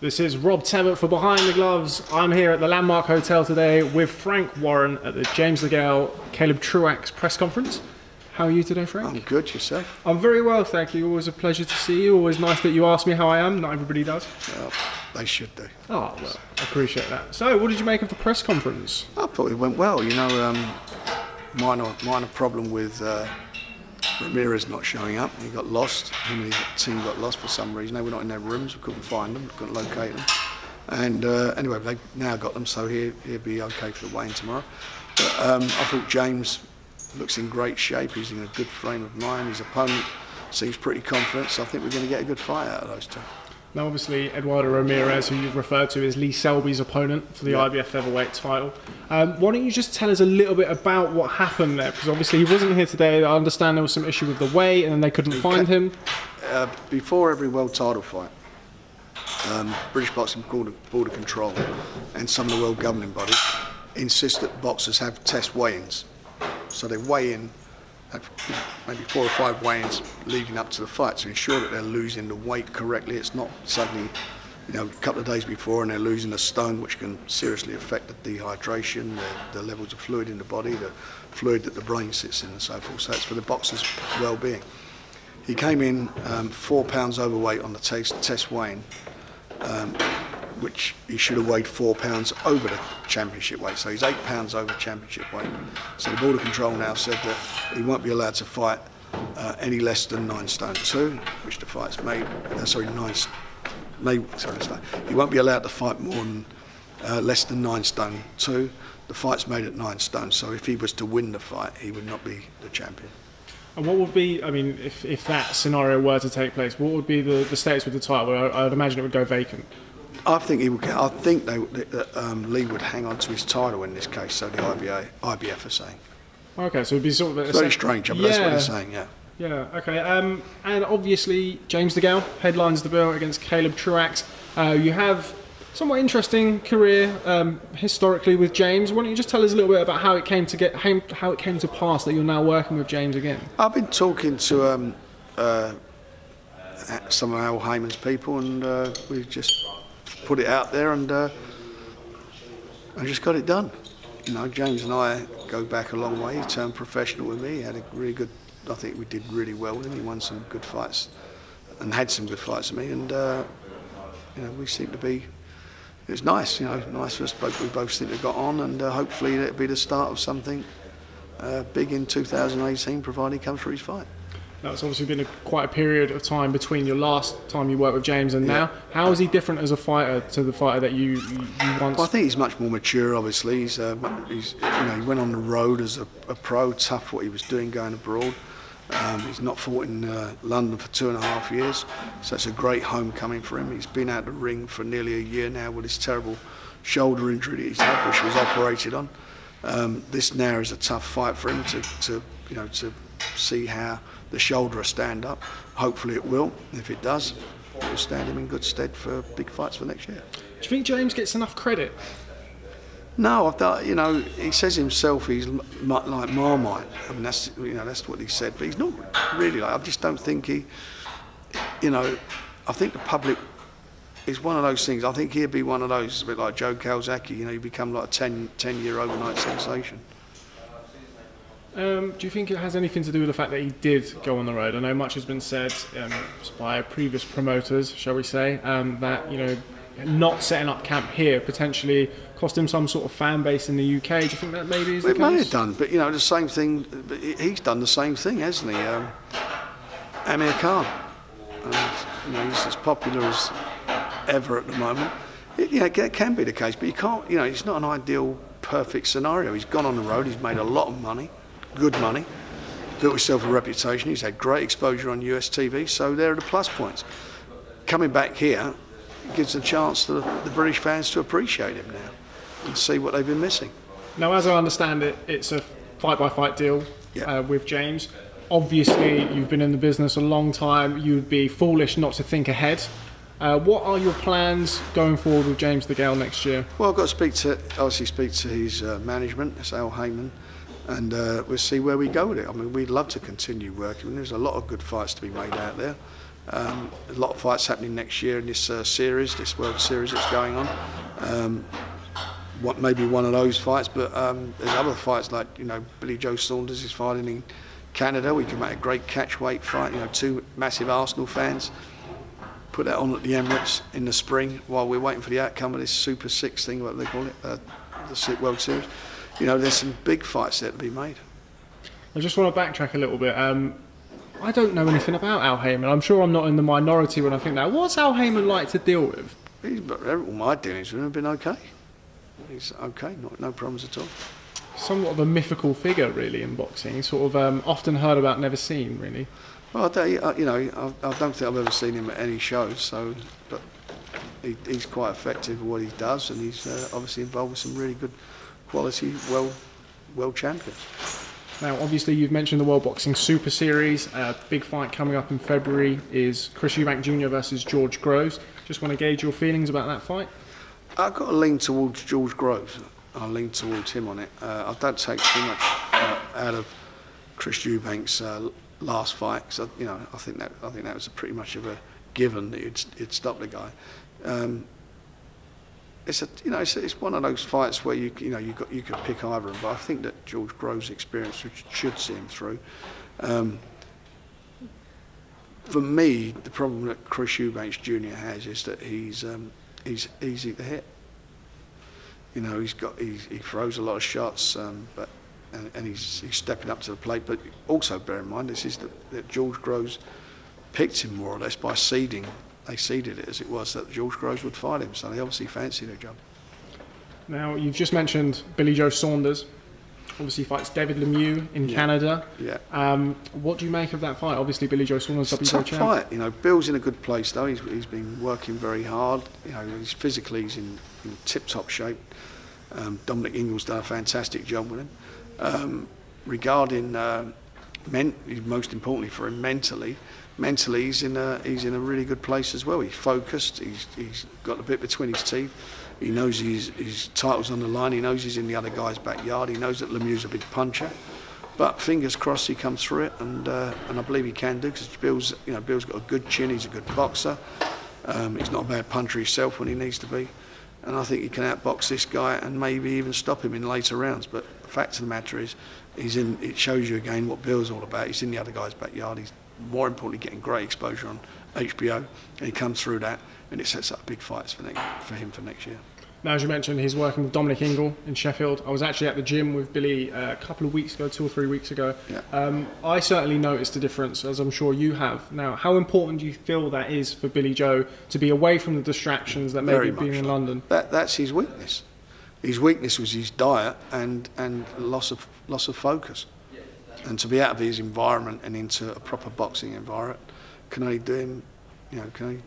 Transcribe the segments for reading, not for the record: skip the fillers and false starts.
This is Rob Tebbutt for Behind the Gloves. I'm here at the Landmark Hotel today with Frank Warren at the James Degale, Caleb Truax press conference. How are you today, Frank? I'm good, yourself? I'm very well, thank you. Always a pleasure to see you. Always nice that you ask me how I am. Not everybody does. Well, they should do. Oh, well, I appreciate that. So, what did you make of the press conference? I thought it went well. You know, minor problem with Ramirez not showing up. He got lost. Him and his team got lost for some reason. They were not in their rooms. We couldn't find them. Couldn't locate them. And anyway, they've now got them, so he'll be okay for the weigh-in tomorrow. But I thought James looks in great shape. He's in a good frame of mind. His opponent seems pretty confident, so I think we're going to get a good fight out of those two. Now, obviously, Eduardo Ramirez, who you've referred to as Lee Selby's opponent for the IBF featherweight title. Why don't you just tell us a little bit about what happened there? Because obviously he wasn't here today. I understand there was some issue with the weight and then they couldn't find him. Before every world title fight, British Boxing Board of Control and some of the world governing bodies insist that boxers have test weigh-ins. So they weigh in, have maybe 4 or 5 weigh-ins leading up to the fight to ensure that they're losing the weight correctly. It's not suddenly, you know, a couple of days before and they're losing a stone, which can seriously affect the dehydration, the levels of fluid in the body, the fluid that the brain sits in and so forth. So it's for the boxer's well-being. He came in 4 pounds overweight on the test weighing, which he should have weighed 4 pounds over the championship weight. So he's 8 pounds over championship weight. So the Board of Control now said that he won't be allowed to fight any less than 9 stone 2, which the fight's made. He won't be allowed to fight more than less than 9 stone 2. The fight's made at 9 stone. So if he was to win the fight, he would not be the champion. And what would be, I mean, if that scenario were to take place, what would be the status with the title? I would imagine it would go vacant. I think he would. I think Lee would hang on to his title in this case. So the IBF are saying. Okay, so it'd be sort of it's very strange, but that's what they're saying. Yeah. Yeah. Okay. And obviously James Degale headlines the bill against Caleb Truax. You have somewhat interesting career historically with James. Why don't you just tell us a little bit about how it came to pass that you're now working with James again? I've been talking to some of Al Heyman's people, and we've just put it out there, and I just got it done. You know, James and I go back a long way. He turned professional with me. He had a really good. I think we did really well with him. He won some good fights, and had some good fights with me. And you know, we seem to be. It was nice, you know, nice for us both. We both seem to have got on, and hopefully it'll be the start of something big in 2018, provided he comes for his fight. That's obviously been quite a period of time between your last time you worked with James and now. How is he different as a fighter to the fighter that you once? Well, I think he's much more mature. Obviously, he's you know, he went on the road as a pro. Tough what he was doing going abroad. He's not fought in London for 2.5 years, so it's a great homecoming for him. He's been out the ring for nearly a year now with his terrible shoulder injury that he's had, which was operated on. This now is a tough fight for him to you know, to see how the shoulder will stand up. Hopefully it will. If it does, it will stand him in good stead for big fights for next year. Do you think James gets enough credit? No, I thought, you know, he says himself he's like Marmite. I mean, that's, you know, that's what he said, but he's not really like. I just don't think he, you know, I think the public is one of those things. I think he'd be one of those, a bit like Joe Calzaghe. You know, you become like a 10-year overnight sensation. Do you think it has anything to do with the fact that he did go on the road? I know much has been said by previous promoters, shall we say, that, you know, not setting up camp here potentially cost him some sort of fan base in the UK. Do you think that maybe is the case? It may have done, but you know, the same thing. He's done the same thing, hasn't he? Amir Khan, and, you know, he's as popular as ever at the moment. You know, it can be the case, but you can't. You know, it's not an ideal, perfect scenario. He's gone on the road. He's made a lot of money. Good money, built himself a reputation. He's had great exposure on US TV, so there are the plus points. Coming back here gives a chance to the British fans to appreciate him now and see what they've been missing. Now, as I understand it, it's a fight-by-fight deal with James. Obviously, you've been in the business a long time. You'd be foolish not to think ahead. What are your plans going forward with James Degale next year? Well, I've got to obviously speak to his management, it's Al Heyman, and we'll see where we go with it. I mean, we'd love to continue working. There's a lot of good fights to be made out there. A lot of fights happening next year in this series, this World Series that's going on. Maybe one of those fights, but there's other fights like, you know, Billy Joe Saunders is fighting in Canada. We can make a great catchweight fight. You know, 2 massive Arsenal fans. Put that on at the Emirates in the spring while we're waiting for the outcome of this Super 6 thing, what they call it, the World Series. You know, there's some big fights there to be made. I just want to backtrack a little bit. I don't know anything about Al Heyman. I'm sure I'm not in the minority when I think that. What's Al Heyman like to deal with? All my dealings with him have been okay. He's okay, no problems at all. Somewhat of a mythical figure, really, in boxing. Sort of often heard about, never seen, really. Well, you know, I don't think I've ever seen him at any shows. So, but he's quite effective at what he does, and he's obviously involved with some really good quality world champions. Now, obviously, you've mentioned the World Boxing Super Series. Big fight coming up in February is Groves-Eubank Jr. versus George Groves. Just want to gauge your feelings about that fight. I've got to lean towards George Groves. I lean towards him on it. I don't take too much out of Groves-Eubank's last fight, because you know, I think that was pretty much of a given that he'd stop the guy. It's one of those fights where you could pick either of them, but I think that George Groves' experience should see him through. For me, the problem that Groves-Eubank Jr. has is that he's easy to hit. You know, he throws a lot of shots, but he's stepping up to the plate. But also bear in mind, this is that George Groves picked him more or less by seeding. They seeded it as it was that George Groves would fight him, so they obviously fancied a job. Now, you've just mentioned Billy Joe Saunders. Obviously fights David Lemieux in Canada. Yeah. What do you make of that fight? Obviously Billy Joe Saunders, it's a tough fight. You know, Bill's in a good place though. He's been working very hard. You know, he's physically in tip-top shape. Dominic Ingle's done a fantastic job with him. Regarding most importantly for him, mentally he's in a really good place as well. He's focused. He's got a bit between his teeth. He knows his title's on the line. He knows he's in the other guy's backyard. He knows that Lemieux's a big puncher. But fingers crossed he comes through it, and I believe he can do, because Bill's got a good chin. He's a good boxer. He's not a bad puncher himself when he needs to be, and I think he can outbox this guy and maybe even stop him in later rounds. But the fact of the matter is, it shows you again what Bill's all about. He's in the other guy's backyard. He's more importantly getting great exposure on HBO, and he comes through that, and it sets up big fights for him for next year. Now, as you mentioned, he's working with Dominic Ingle in Sheffield. I was actually at the gym with Billy a couple of weeks ago, 2 or 3 weeks ago. Yeah. I certainly noticed a difference, as I'm sure you have. Now, how important do you feel that is for Billy Joe to be away from the distractions that maybe being in London? That's his weakness. His weakness was his diet and loss of focus. And to be out of his environment and into a proper boxing environment can only do him, can only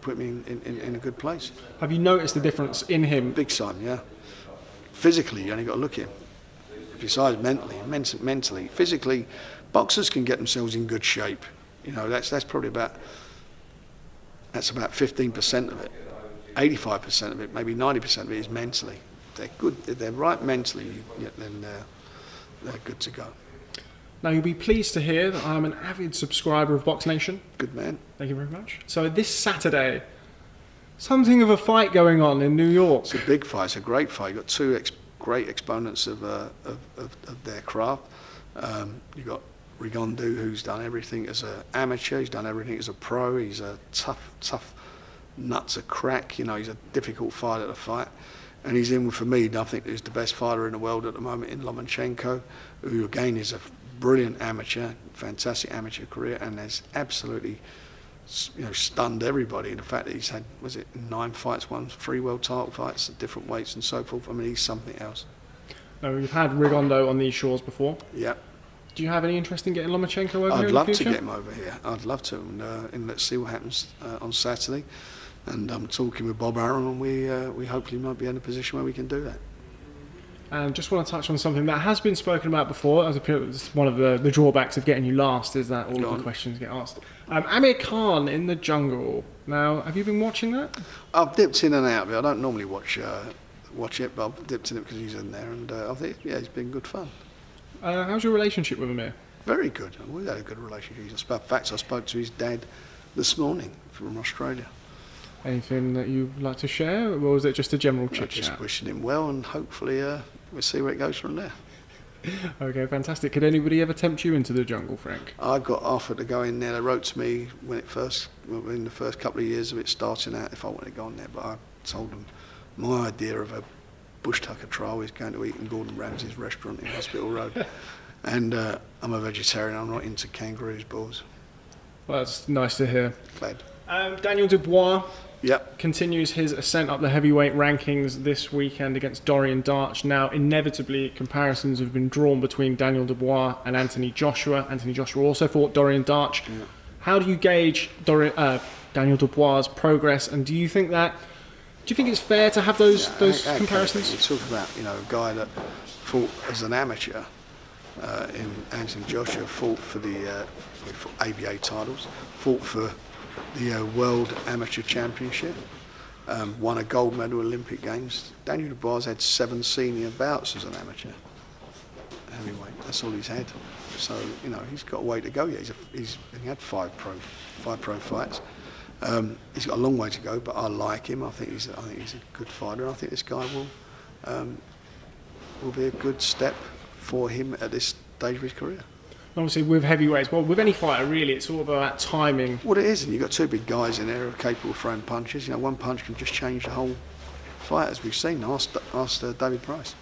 put me in a good place. Have you noticed the difference in him? Big time, yeah. Physically, you only got to look at him. Besides mentally, physically, boxers can get themselves in good shape. You know, that's probably about 15% of it. 85% of it, maybe 90% of it is mentally. They're good. If they're right mentally, then they're good to go. Now, you'll be pleased to hear that I'm an avid subscriber of Box Nation. Good man. Thank you very much. So this Saturday, something of a fight going on in New York. It's a big fight. It's a great fight. You've got two great exponents of their craft. You've got Rigondeaux, who's done everything as an amateur. He's done everything as a pro. He's a tough nut to crack. You know, he's a difficult fighter to fight. And he's in, for me, I think he's the best fighter in the world at the moment in Lomachenko, who again is a brilliant amateur, fantastic amateur career, and has absolutely, stunned everybody. The fact that he's had, 9 fights, won 3 world title fights at different weights and so forth. I mean, he's something else. Now, you've had Rigondeaux on these shores before. Yeah. Do you have any interest in getting Lomachenko over here? I'd love to get him over here. I'd love to, and let's see what happens on Saturday. And I'm talking with Bob Arum, and we hopefully might be in a position where we can do that. And just want to touch on something that has been spoken about before. As one of the drawbacks of getting you last is that all of the questions get asked. Amir Khan in the jungle. Now, have you been watching that? I've dipped in and out of it. I don't normally watch it, but I've dipped in it because he's in there, and I think it's been good fun. How's your relationship with Amir? Very good. We've had a good relationship. In fact, I spoke to his dad this morning from Australia. Anything that you'd like to share, or was it just a general chit chat? Just wishing him well, and hopefully we'll see where it goes from there. Okay, fantastic. Could anybody ever tempt you into the jungle, Frank? I got offered to go in there. They wrote to me in the first couple of years of it starting out, if I wanted to go in there, but I told them my idea of a bush tucker trial is going to eat in Gordon Ramsay's restaurant in Hospital Road. And I'm a vegetarian, I'm not into kangaroos, balls. Well, that's nice to hear. Glad. Daniel Dubois Yep. continues his ascent up the heavyweight rankings this weekend against Dorian Darch. Now, inevitably, comparisons have been drawn between Daniel Dubois and Anthony Joshua. Anthony Joshua also fought Dorian Darch. Yeah. How do you gauge Daniel Dubois' progress, and do you think it's fair to have those comparisons? You talk about a guy that fought as an amateur in Anthony Joshua, fought for the ABA titles, fought for the World Amateur Championship, won a gold medal at Olympic Games. Daniel Dubois had 7 senior bouts as an amateur heavyweight. That's all he's had. So he's got a way to go yet. He had 5 pro fights. He's got a long way to go, but I like him. I think he's a good fighter. I think this guy will be a good step for him at this stage of his career. Obviously, with heavyweights, well, with any fighter, really, it's all about timing. Well, it is, and you've got 2 big guys in there who are capable of throwing punches. One punch can just change the whole fight, as we've seen. Ask David Price.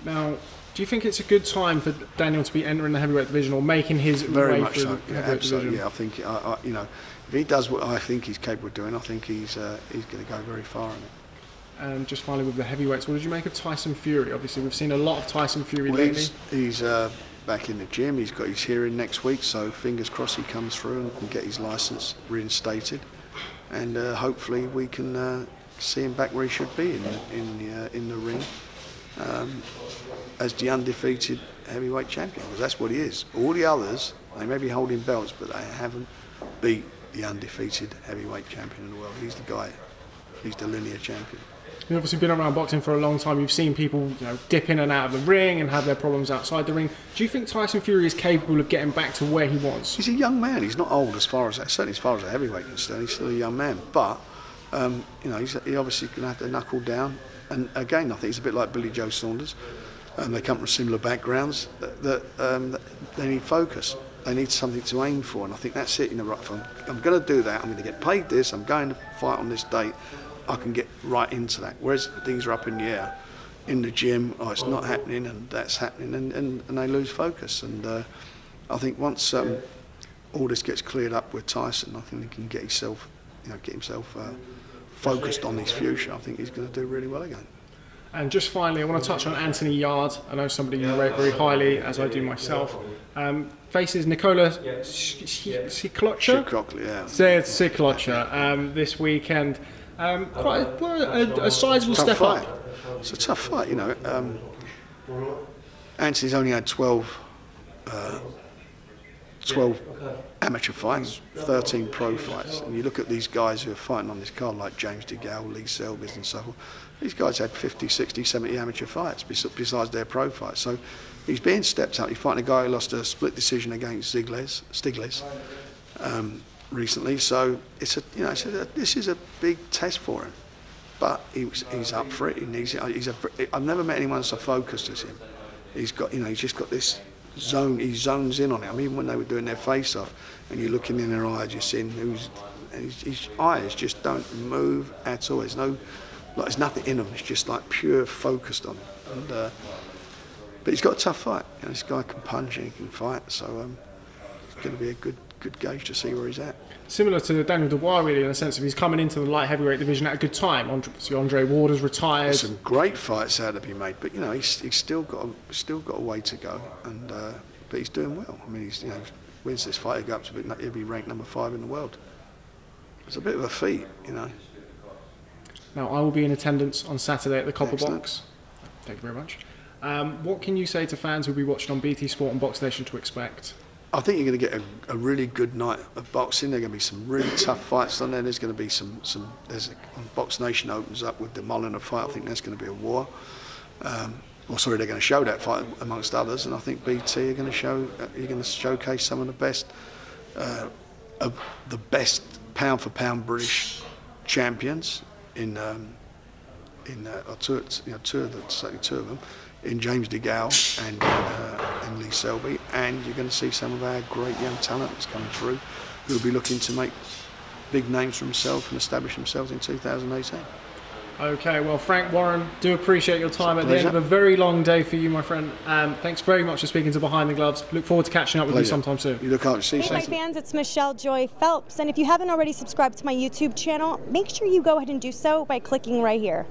Now, do you think it's a good time for Daniel to be entering the heavyweight division or making his very way much through so? the heavyweight division? Yeah, I think if he does what I think he's capable of doing, I think he's going to go very far in it. And just finally with the heavyweights, what did you make of Tyson Fury? Obviously, we've seen a lot of Tyson Fury lately. He's back in the gym. He's got his hearing next week, so fingers crossed he comes through and can get his licence reinstated, and hopefully we can see him back where he should be in the ring as the undefeated heavyweight champion, because that's what he is. All the others, they may be holding belts, but they haven't beat the undefeated heavyweight champion in the world. He's the guy. He's the linear champion. You've obviously been around boxing for a long time. You've seen people dip in and out of the ring and have their problems outside the ring. Do you think Tyson Fury is capable of getting back to where he was? He's a young man. He's not old as far as that. Certainly as far as a heavyweight is concerned, he's still a young man. But he obviously going to have to knuckle down. And again, I think he's a bit like Billy Joe Saunders. They come from similar backgrounds. They need focus. They need something to aim for, and I think that's it. Right, I'm going to do that. I'm going to get paid this. I'm going to fight on this date. I can get right into that. Whereas things are up in the air, in the gym, it's not happening, and that's happening, and they lose focus. And I think once all this gets cleared up with Tyson, I think he can get himself focused on his future. I think he's going to do really well again. And just finally, I want to touch on Anthony Yarde. I know somebody you rate very highly, as I do myself. Faces Nikola Siklocha this weekend. Quite a sizable step up. It's a tough fight, Anthony's only had 12 amateur fights, 13 pro fights. And you look at these guys who are fighting on this card, like James Degale, Lee Selby and so forth. These guys had 50, 60, 70 amateur fights besides their pro fights. So he's being stepped up. He's fighting a guy who lost a split decision against Stiglitz recently. So this is a big test for him. But he's up for it. I've never met anyone so focused as him. He's just got this zone. He zones in on it. I mean, even when they were doing their face-off, and you're looking in their eyes, you're seeing his eyes just don't move at all. There's nothing in them. It's just like pure focused on him. And, but he's got a tough fight. This guy can punch and he can fight. So it's going to be a good gauge to see where he's at. Similar to Daniel Dubois, really, in the sense of he's coming into the light heavyweight division at a good time. Andre Ward has retired. There's some great fights out to be made, but he's still got a way to go. And but he's doing well. I mean, he wins this fight, he'll be ranked number 5 in the world. It's a bit of a feat, Now, I will be in attendance on Saturday at the Copper Excellent. Box. Thank you very much. What can you say to fans who will be watching on BT Sport and Box Nation to expect? I think you're going to get a really good night of boxing. There are going to be some really tough fights on there. There's going to be Box Nation opens up with the Molina fight. I think that's going to be a war. They're going to show that fight amongst others, and I think BT are going to showcase some of the best of the best pound for pound British champions in two of them, in James Degale and Lee Selby, and you're going to see some of our great young talent that's coming through, who will be looking to make big names for themselves and establish themselves in 2018. Okay, well, Frank Warren, do appreciate your time at the end of a very long day for you, my friend. Thanks very much for speaking to Behind the Gloves. Look forward to catching up with you sometime soon. You look after. See you soon. Hey, my fans, it's Michelle Joy Phelps, and if you haven't already subscribed to my YouTube channel, make sure you go ahead and do so by clicking right here.